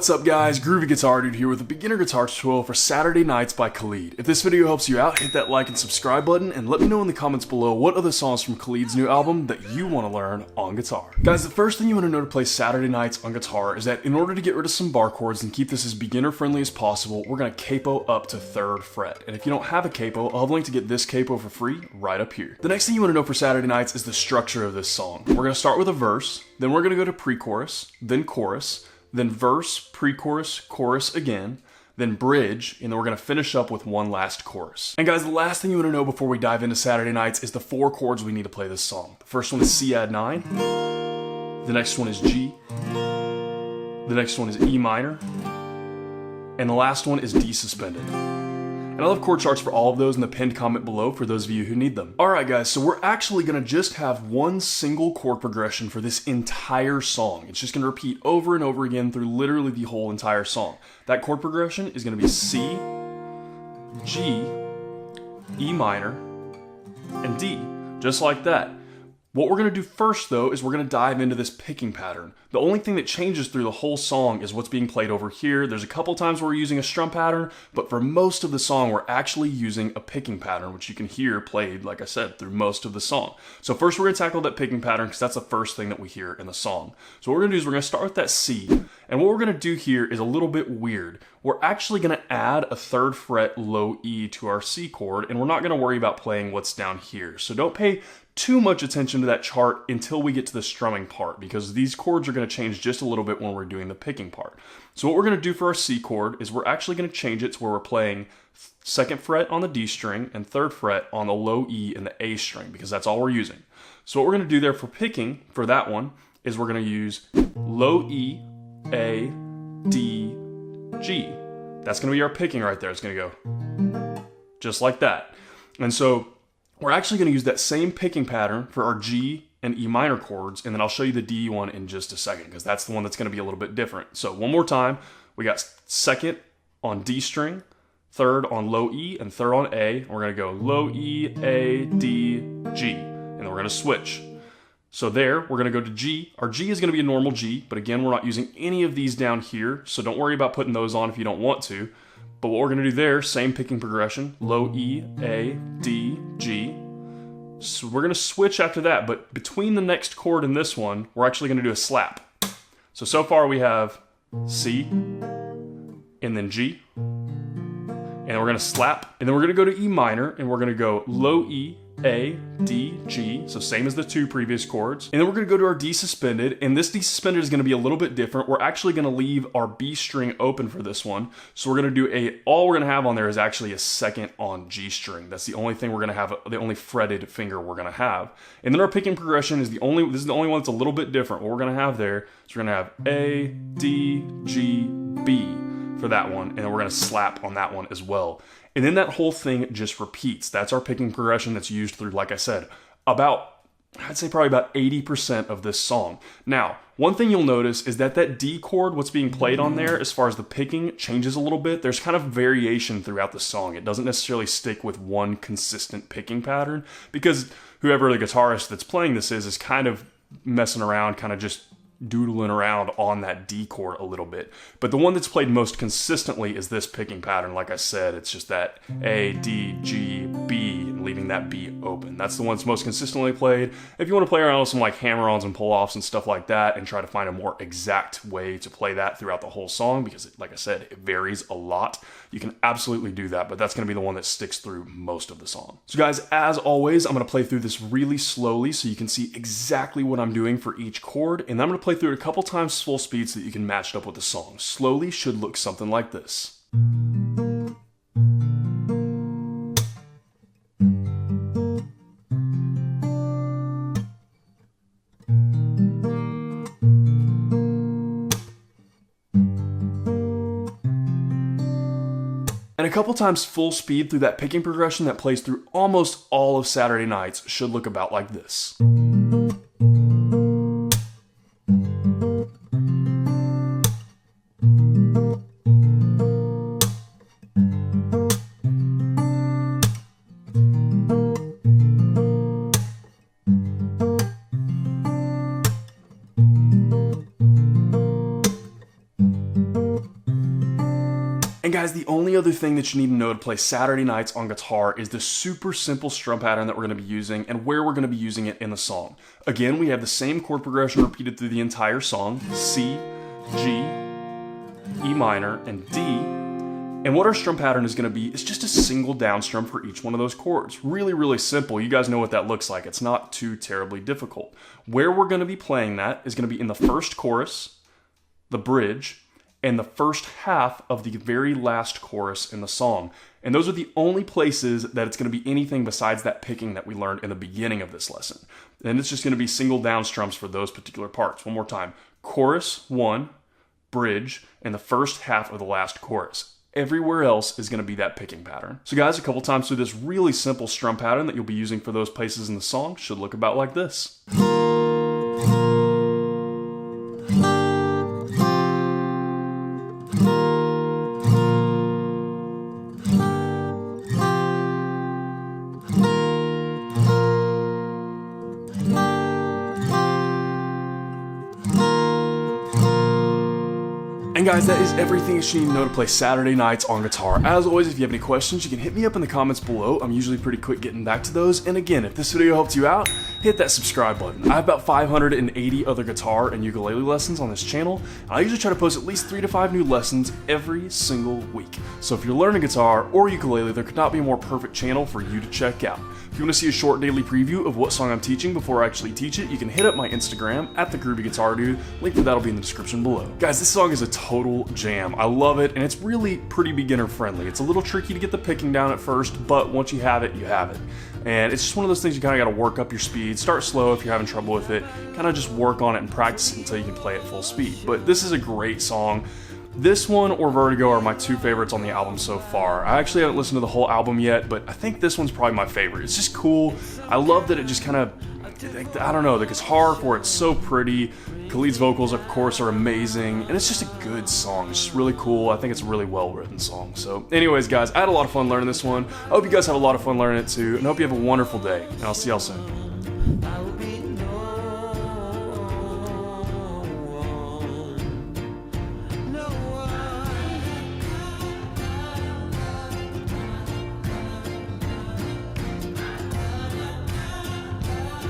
What's up guys, Groovy Guitar Dude here with a beginner guitar tutorial for Saturday Nights by Khalid. If this video helps you out, hit that like and subscribe button and let me know in the comments below what other songs from Khalid's new album that you want to learn on guitar. Guys, the first thing you want to know to play Saturday Nights on guitar is that in order to get rid of some bar chords and keep this as beginner friendly as possible, we're going to capo up to 3rd fret. And if you don't have a capo, I'll have a link to get this capo for free right up here. The next thing you want to know for Saturday Nights is the structure of this song. We're going to start with a verse, then we're going to go to pre-chorus, then chorus, then verse, pre-chorus, chorus again, then bridge, and then we're going to finish up with one last chorus. And guys, the last thing you want to know before we dive into Saturday Nights is the 4 chords we need to play this song. The first one is C add 9, the next one is G, the next one is E minor, and the last one is D suspended. And I'll have chord charts for all of those in the pinned comment below for those of you who need them. Alright guys, so we're actually going to just have one single chord progression for this entire song. It's just going to repeat over and over again through literally the whole entire song. That chord progression is going to be C, G, E minor, and D, just like that. What we're going to do first though is we're going to dive into this picking pattern. The only thing that changes through the whole song is what's being played over here. There's a couple times where we're using a strum pattern, but for most of the song we're actually using a picking pattern, which you can hear played, like I said, through most of the song. So first we're going to tackle that picking pattern because that's the first thing that we hear in the song. So what we're going to do is we're going to start with that C, and what we're going to do here is a little bit weird. We're actually going to add a 3rd fret low E to our C chord, and we're not going to worry about playing what's down here. So don't pay too much attention to that chart until we get to the strumming part, because these chords are going to change just a little bit when we're doing the picking part. So what we're going to do for our C chord is we're actually going to change it to where we're playing 2nd fret on the D string and 3rd fret on the low E and the A string, because that's all we're using. So what we're going to do there for picking for that one is we're going to use low E, A, D, G. That's going to be our picking right there. It's going to go just like that. And so we're actually going to use that same picking pattern for our G and E minor chords, and then I'll show you the D one in just a second, because that's the one that's going to be a little bit different. So one more time, we got 2nd on D string, 3rd on low E, and 3rd on A. And we're going to go low E, A, D, G, and then we're going to switch. So there, we're going to go to G. Our G is going to be a normal G, but again, we're not using any of these down here, so don't worry about putting those on if you don't want to. But what we're going to do there, same picking progression, low E, A, D, G. So we're going to switch after that, but between the next chord and this one, we're actually going to do a slap. So far we have C, and then G, and we're going to slap, and then we're going to go to E minor, and we're going to go low E, A, D, G, so same as the 2 previous chords. And then we're going to go to our D suspended, and this D suspended is going to be a little bit different. We're actually going to leave our B string open for this one. So we're going to do all we're going to have on there is actually a 2nd on G string. That's the only thing we're going to have, the only fretted finger we're going to have. And then our picking progression is this is the only one that's a little bit different. What we're going to have there is we're going to have A, D, G, B for that one, and then we're going to slap on that one as well. And then that whole thing just repeats. That's our picking progression that's used through, like I said, I'd say probably about 80% of this song. Now, one thing you'll notice is that D chord, what's being played on there, as far as the picking, changes a little bit. There's kind of variation throughout the song. It doesn't necessarily stick with one consistent picking pattern, because whoever the guitarist that's playing this is kind of messing around, kind of just doodling around on that D chord a little bit. But the one that's played most consistently is this picking pattern. Like I said, it's just that A, D, G, B, and leaving that B open. That's the one that's most consistently played. If you want to play around with some like hammer-ons and pull-offs and stuff like that and try to find a more exact way to play that throughout the whole song, because like I said, it varies a lot, you can absolutely do that, but that's going to be the one that sticks through most of the song. So guys, as always, I'm going to play through this really slowly so you can see exactly what I'm doing for each chord, and I'm going to play through it a couple times full speed so that you can match it up with the song. Slowly should look something like this. And a couple times full speed through that picking progression that plays through almost all of Saturday Nights should look about like this. guys, the only other thing that you need to know to play Saturday Nights on guitar is the super simple strum pattern that we're going to be using and where we're going to be using it in the song. Again, we have the same chord progression repeated through the entire song: C, G, E minor, and D. And what our strum pattern is going to be is just a single down strum for each one of those chords. Really, really simple. You guys know what that looks like. It's not too terribly difficult. Where we're going to be playing that is going to be in the first chorus, the bridge, and the first half of the very last chorus in the song. And those are the only places that it's going to be anything besides that picking that we learned in the beginning of this lesson. And it's just going to be single down strums for those particular parts. One more time. Chorus 1, bridge, and the first half of the last chorus. Everywhere else is going to be that picking pattern. So guys, a couple times through this really simple strum pattern that you'll be using for those places in the song should look about like this. And guys, that is everything you need to know to play Saturday Nights on guitar. As always, if you have any questions, you can hit me up in the comments below. I'm usually pretty quick getting back to those. And again, if this video helped you out, hit that subscribe button. I have about 580 other guitar and ukulele lessons on this channel. And I usually try to post at least 3 to 5 new lessons every single week. So if you're learning guitar or ukulele, there could not be a more perfect channel for you to check out. If you want to see a short daily preview of what song I'm teaching before I actually teach it, you can hit up my Instagram at @thegroovyguitardude. Link for that will be in the description below. Guys, this song is a total jam. I love it, and it's really pretty beginner friendly. It's a little tricky to get the picking down at first, but once you have it, you have it. And it's just one of those things you kind of got to work up your speed. Start slow if you're having trouble with it. Kind of just work on it and practice it until you can play at full speed. But this is a great song. This one or Vertigo are my 2 favorites on the album so far. I actually haven't listened to the whole album yet, but I think this one's probably my favorite. It's just cool. I love that it just kind of, I don't know, the guitar for it's so pretty. Khalid's vocals, of course, are amazing, and it's just a good song. It's just really cool. I think it's a really well-written song. So anyways, guys, I had a lot of fun learning this one. I hope you guys have a lot of fun learning it too, and I hope you have a wonderful day, and I'll see y'all soon.